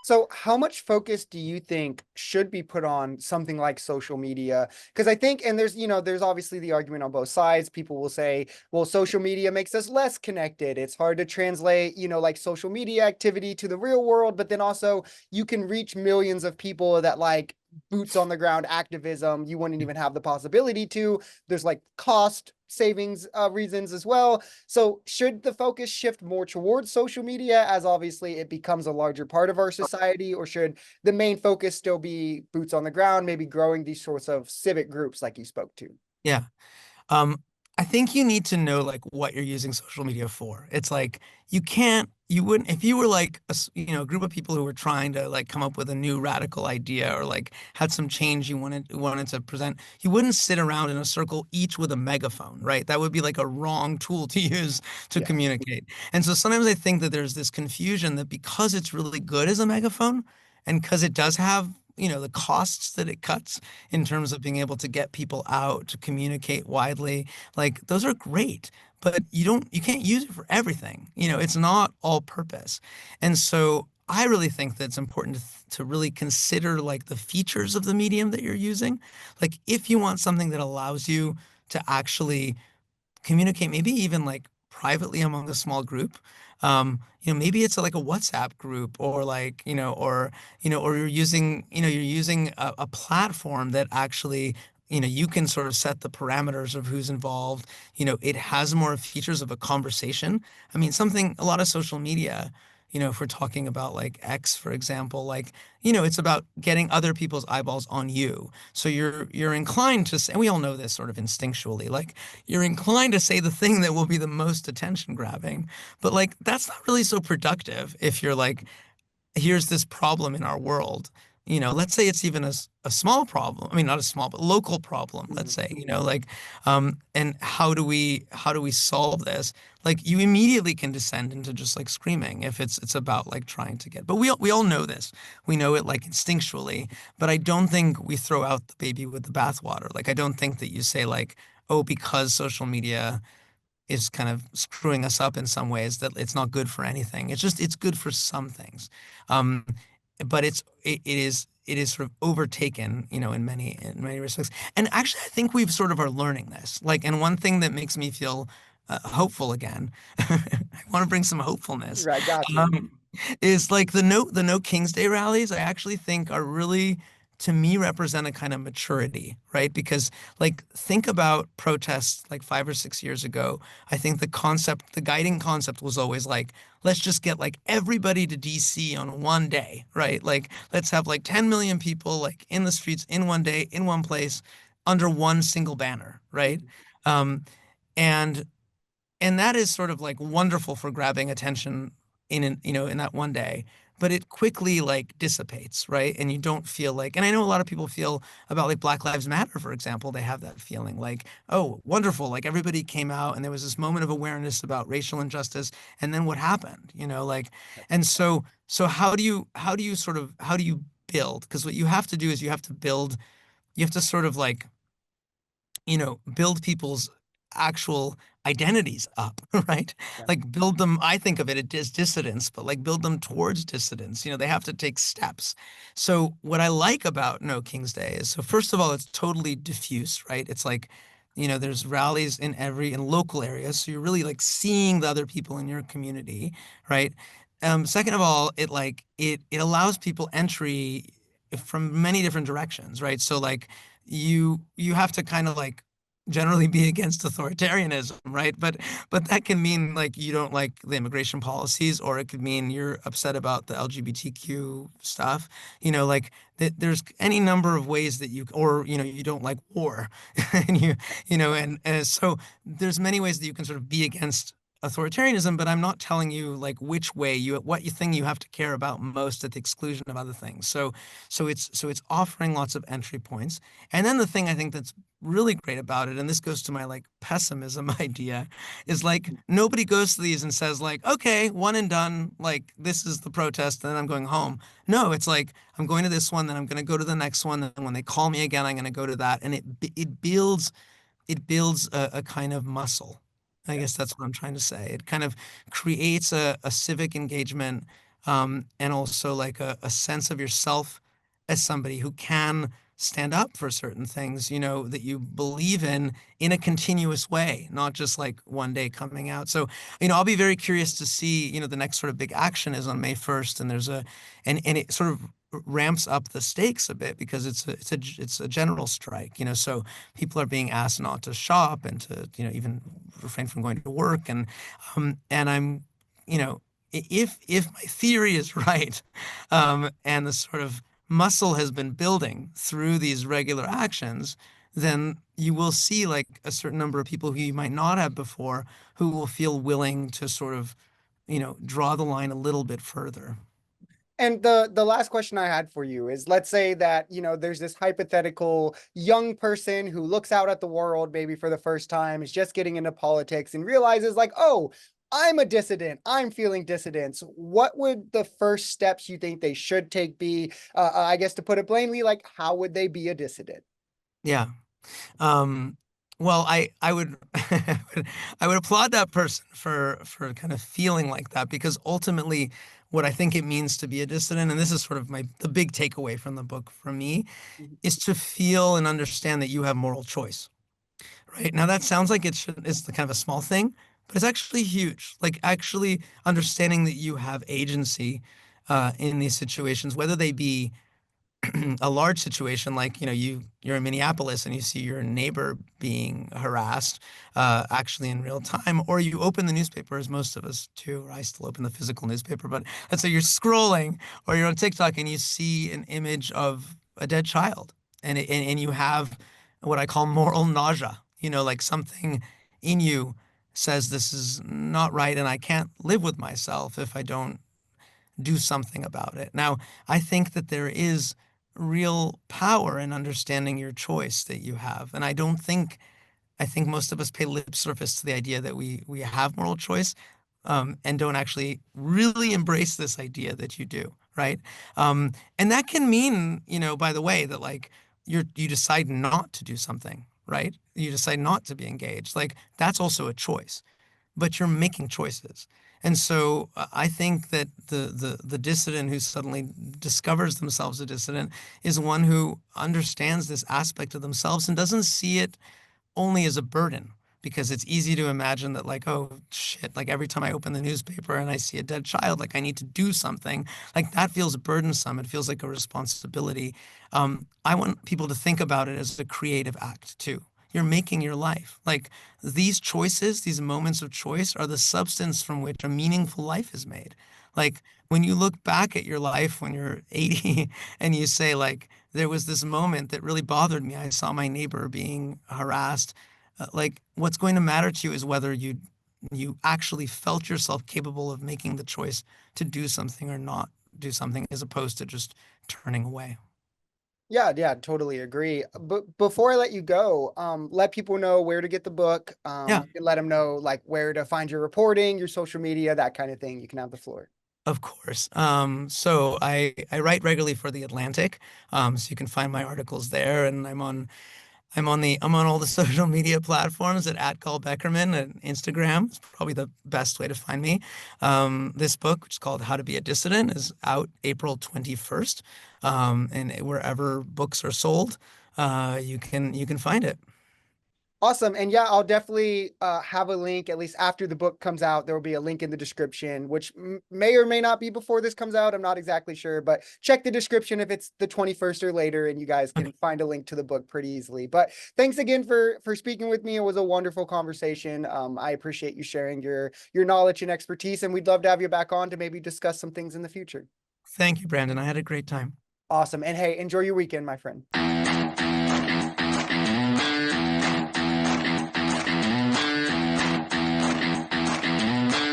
So, how much focus do you think should be put on something like social media? Because I think, and there's obviously the argument on both sides. People will say, well, social media makes us less connected. It's hard to translate, like social media activity to the real world, but then also you can reach millions of people that like boots on the ground activism you wouldn't even have the possibility to. There's like cost savings reasons as well. So should the focus shift more towards social media as obviously it becomes a larger part of our society, or should the main focus still be boots on the ground, maybe growing these sorts of civic groups like you spoke to? Yeah. Um, I think you need to know like what you're using social media for. It's like you wouldn't, if you were like a group of people who were trying to like come up with a new radical idea or like had some change you wanted to present, you wouldn't sit around in a circle each with a megaphone, right? That would be like a wrong tool to use to Yeah. communicate. And so sometimes I think that there's this confusion that because it's really good as a megaphone and because it does have the costs that it cuts in terms of being able to get people out to communicate widely, like those are great, but you can't use it for everything. It's not all purpose. And so I really think that it's important to really consider like the features of the medium that you're using. Like if you want something that allows you to actually communicate, maybe even like privately among a small group. Maybe it's like a WhatsApp group or like, or you're using a platform that actually, you can sort of set the parameters of who's involved. It has more features of a conversation. I mean, a lot of social media, if we're talking about like X, for example, like, it's about getting other people's eyeballs on you. So you're inclined to say, and we all know this sort of instinctually, like you're inclined to say the thing that will be the most attention grabbing. But like that's not really so productive if you're like, here's this problem in our world. Let's say it's even a small problem. I mean, not a small, but local problem, let's Mhm. say, like, and how do we solve this? Like you immediately can descend into just like screaming if it's about like trying to get, but we all know this. We know it like instinctually, but I don't think we throw out the baby with the bathwater. Like I don't think that you say like, oh, because social media is kind of screwing us up in some ways that it's not good for anything. It's good for some things. Um, but it is sort of overtaken, in many respects. And actually, I think we've sort of are learning this. Like, and one thing that makes me feel hopeful again, I want to bring some hopefulness, Right, got you. um, is like the No King's Day rallies. I actually think are really, to me, represent a kind of maturity, right? Because like think about protests like 5 or 6 years ago. I think the guiding concept was always like, let's just get like everybody to DC on one day, right? Like, let's have like 10 million people like in the streets in one day, in one place, under one single banner, right? Um, and and that is sort of like wonderful for grabbing attention in that one day, but it quickly like dissipates, right? And you don't feel like, and I know a lot of people feel about like Black Lives Matter, for example, they have that feeling like, oh, wonderful, like everybody came out and there was this moment of awareness about racial injustice, and then what happened, like, and so how do you build? Because what you have to do is you have to sort of like build people's actual identities up, right? Yeah. Like build them, I think of it as dissidents, but like build them towards dissidents. They have to take steps. So what I like about No King's Day is, so first of all, it's totally diffuse, right? It's like, there's rallies in local areas. So you're really like seeing the other people in your community, right? Second of all, it allows people entry from many different directions, right? So like you have to kind of like generally be against authoritarianism, right? But that can mean like you don't like the immigration policies, or it could mean you're upset about the LGBTQ stuff. Like there's any number of ways that or you don't like war, and and so there's many ways that you can sort of be against authoritarianism, but I'm not telling you like which way what you think you have to care about most at the exclusion of other things. So it's offering lots of entry points. And then the thing I think that's really great about it, and this goes to my like pessimism idea, is like nobody goes to these and says like, okay, one and done, like this is the protest, and then I'm going home. No, it's like I'm going to this one, then I'm going to go to the next one, and when they call me again, I'm going to go to that, and it builds a kind of muscle. I Yeah. guess that's what I'm trying to say. It kind of creates a civic engagement, and also like a sense of yourself as somebody who can stand up for certain things, that you believe in a continuous way, not just like one day coming out. So, I'll be very curious to see, the next sort of big action is on May 1st, and and it sort of ramps up the stakes a bit because it's a general strike, so people are being asked not to shop and to, even refrain from going to work. And I'm, you know, if my theory is right, and the sort of muscle has been building through these regular actions, then you will see like a certain number of people who you might not have before who will feel willing to sort of, draw the line a little bit further. And the last question I had for you is, let's say that, there's this hypothetical young person who looks out at the world maybe for the first time, is just getting into politics and realizes like, oh, I'm a dissident. I'm feeling dissidence. What would the first steps you think they should take be? I guess to put it plainly, like how would they be a dissident? Yeah. Um, well, I would I would applaud that person for kind of feeling like that because ultimately what I think it means to be a dissident, and this is sort of the big takeaway from the book for me, is to feel and understand that you have moral choice. Right? Now that sounds like it's the kind of a small thing, but it's actually huge. Like actually understanding that you have agency in these situations, whether they be a large situation like you're in Minneapolis and you see your neighbor being harassed actually in real time, or you open the newspaper as most of us do, or I still open the physical newspaper, but let's say you're scrolling or you're on TikTok and you see an image of a dead child and you have what I call moral nausea, like something in you says this is not right and I can't live with myself if I don't do something about it. Now, I think that there is real power in understanding your choice that you have. And I think most of us pay lip service to the idea that we have moral choice, and don't actually really embrace this idea that you do, right? And that can mean, by the way, that like you decide not to do something, right? You decide not to be engaged. Like that's also a choice, but you're making choices. And so I think that the dissident who suddenly discovers themselves a dissident is one who understands this aspect of themselves and doesn't see it only as a burden, because it's easy to imagine that like, oh shit, like every time I open the newspaper and I see a dead child, like I need to do something. Like that feels burdensome. It feels like a responsibility. I want people to think about it as a creative act too. You're making your life. Like these choices, these moments of choice are the substance from which a meaningful life is made. Like when you look back at your life when you're 80 and you say like, there was this moment that really bothered me. I saw my neighbor being harassed. Like what's going to matter to you is whether you actually felt yourself capable of making the choice to do something or not do something, as opposed to just turning away. Yeah, yeah, totally agree. But before I let you go, let people know where to get the book. Yeah, You can let them know like where to find your reporting, your social media, that kind of thing. You can have the floor. of course. So I write regularly for The Atlantic, so you can find my articles there, and I'm on all the social media platforms at Call Beckerman and Instagram. It's probably the best way to find me. This book, which is called How to Be a Dissident, is out April 21st. And wherever books are sold, you can find it. Awesome. And yeah, I'll definitely have a link, at least after the book comes out. There will be a link in the description, which may or may not be before this comes out. I'm not exactly sure, but check the description if it's the 21st or later, and you guys Okay. can find a link to the book pretty easily. But thanks again for speaking with me. It was a wonderful conversation. I appreciate you sharing your knowledge and expertise, and we'd love to have you back on to maybe discuss some things in the future. Thank you, Brandon. I had a great time. Awesome. And hey, enjoy your weekend, my friend.